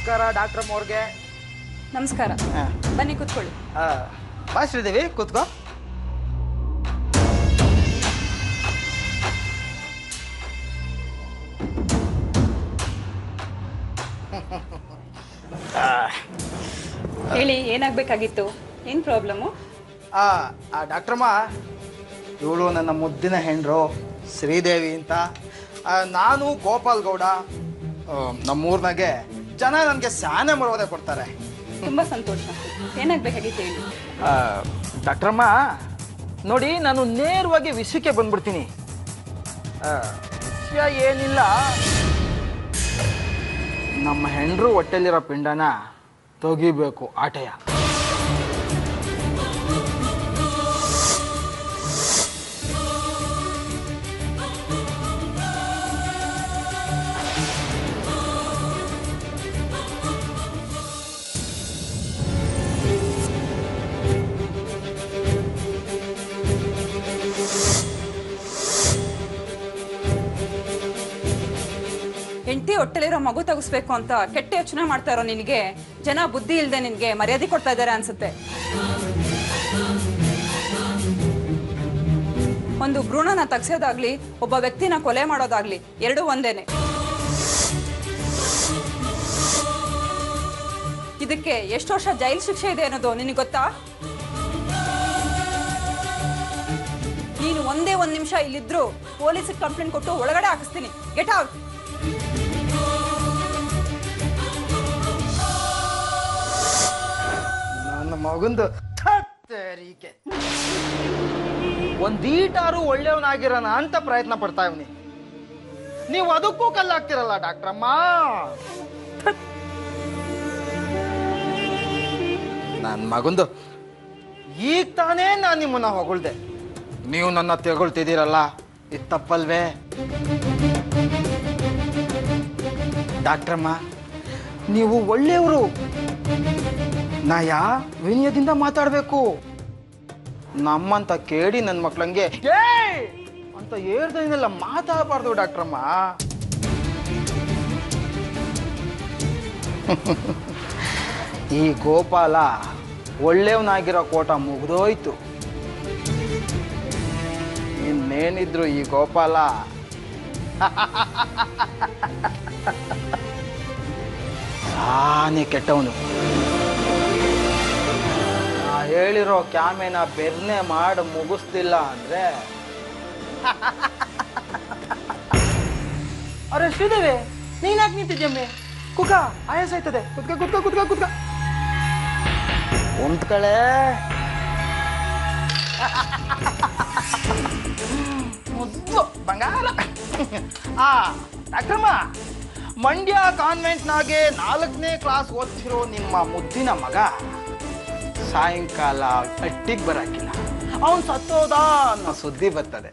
ನಮಸ್ಕಾರ ಡಾಕ್ಟ್ರಮ್ಮ ಅವ್ರಿಗೆ. ನಮಸ್ಕಾರ. ಬನ್ನಿ ಕೂತ್ಕೊಳ್ಳಿ. ಬಾ ಶ್ರೀದೇವಿ, ಕೂತ್ಕೋ. ಹೇಳಿ, ಏನಾಗಬೇಕಾಗಿತ್ತು? ಏನು ಪ್ರಾಬ್ಲಮ್ಮು? ಡಾಕ್ಟ್ರಮ್ಮ, ಇವಳು ನನ್ನ ಮುದ್ದಿನ ಹೆಂಡ್ರು ಶ್ರೀದೇವಿ ಅಂತ. ನಾನು ಗೋಪಾಲ್ ಗೌಡ. ನಮ್ಮೂರ್ನಾಗೆ ಜನ ನನಗೆ ಸ್ಯಾನೆ ಮರೋದೆ ಕೊಡ್ತಾರೆ. ತುಂಬ ಸಂತೋಷ. ಏನಾಗಬೇಕಾಗಿತ್ತು ಹೇಳಿ. ಡಾಕ್ಟ್ರಮ್ಮ ನೋಡಿ, ನಾನು ನೇರವಾಗಿ ವಿಷಯಕ್ಕೆ ಬಂದ್ಬಿಡ್ತೀನಿ. ವಿಷಯ ಏನಿಲ್ಲ, ನಮ್ಮ ಹೆಂಡ್ರು ಹೊಟ್ಟೆಲಿರೋ ಪಿಂಡನ ತೆಗಿಬೇಕು ಆಟೆಯ. ಹೆಂಡತಿ ಹೊಟ್ಟೆಲಿರೋ ಮಗು ತಗಿಸ್ಬೇಕು ಅಂತ ಕೆಟ್ಟ ಯೋಚನೆ ಮಾಡ್ತಾ ಇರೋ ನಿನಗೆ ಜನ ಬುದ್ಧಿ ಇಲ್ಲದೆ ನಿನಗೆ ಮರ್ಯಾದೆ ಕೊಡ್ತಾ ಇದ್ದಾರೆ ಅನ್ಸುತ್ತೆ. ಒಂದು ಭ್ರೂಣನ ತಗ್ಸೋದಾಗ್ಲಿ, ಒಬ್ಬ ವ್ಯಕ್ತಿನ ಕೊಲೆ ಮಾಡೋದಾಗ್ಲಿ ಎರಡೂ ಒಂದೇನೆ. ಇದಕ್ಕೆ ಎಷ್ಟು ವರ್ಷ ಜೈಲು ಶಿಕ್ಷೆ ಇದೆ ಅನ್ನೋದು ನಿನಗೆ ಗೊತ್ತಾ? ನೀನು ಒಂದೇ ಒಂದು ನಿಮಿಷ ಇಲ್ಲಿದ್ರು ಪೊಲೀಸಿಗೆ ಕಂಪ್ಲೇಂಟ್ ಕೊಟ್ಟು ಒಳಗಡೆ ಹಾಕಿಸ್ತೀನಿ. Get out. ನನ್ನ ಮಗಂದು ಒಂದೀಟಾರು ಒಳ್ಳೆಯವನಾಗಿರೋಣ ಅಂತ ಪ್ರಯತ್ನ ಪಡ್ತಾ ಇವ್ನಿ. ನೀವು ಅದಕ್ಕೂ ಕಲ್ಲಾಗ್ತಿರಲ್ಲ ಡಾಕ್ಟ್ರಮ್ಮ. ನನ್ನ ಮಗಂದು ಈಗ ತಾನೇ ನಾನು ನಿಮ್ಮನ್ನ ಹೊಗಳ್ದೆ, ನೀವು ನನ್ನ ತೆಗೊಳ್ತಿದ್ದೀರಲ್ಲ, ಇದು ತಪ್ಪಲ್ವೇ? ಡಾಕ್ಟ್ರಮ್ಮ, ನೀವು ಒಳ್ಳೆಯವರು. ನಯ ವಿನಯದಿಂದ ಮಾತಾಡಬೇಕು. ನಮ್ಮಂತ ಕೇಳಿ ನನ್ನ ಮಕ್ಳಂಗೆ ಅಂತ ಹೇಳ್ದನ್ನೆಲ್ಲ ಮಾತಾಡಬಾರ್ದು ಡಾಕ್ಟ್ರಮ್ಮ. ಈ ಗೋಪಾಲ ಒಳ್ಳೆಯವನಾಗಿರೋ ಕೋಟ ಮುಗ್ದೋಯ್ತು. ಇನ್ನೇನಿದ್ರು ಈ ಗೋಪಾಲ ತಾನೇ ಕೆಟ್ಟವನು. ಹೇಳಿರೋ ಕ್ಯಾಮೆನ ಬೆರ್ನೆ ಮಾಡಿ ಮುಗಿಸ್ತಿಲ್ಲ ಅಂದ್ರೆ ಅರೆ ಶ್ರೀದೇವಿ, ನೀನಾಕ್ ನಿಂತಿದ್ಯಮ್ಮೆ? ಕುಕ್ಕ ಆಯಾಸ ಆಯ್ತದೆ. ಕುತ್ಕ ಕುತ್ಕ ಕುತ್ಕ ಕುತ್ಕ ಕುಂತ್ಕಳೆ. ಮುದ್ದು ಬಂಗಾರ. ಡಾಕ್ಟ್ರಮ್ಮ, ಮಂಡ್ಯ ಕಾನ್ವೆಂಟ್ನಾಗೆ 4ನೇ ಕ್ಲಾಸ್ ಓದ್ತಿರೋ ನಿಮ್ಮ ಮುದ್ದಿನ ಮಗ ಸಾಯಂಕಾಲ ಅಟ್ಟಿಗೆ ಬರಾಕಿಲ್ಲ, ಅವನು ಸತ್ತೋದ ಅನ್ನೋ ಸುದ್ದಿ ಬರ್ತದೆ.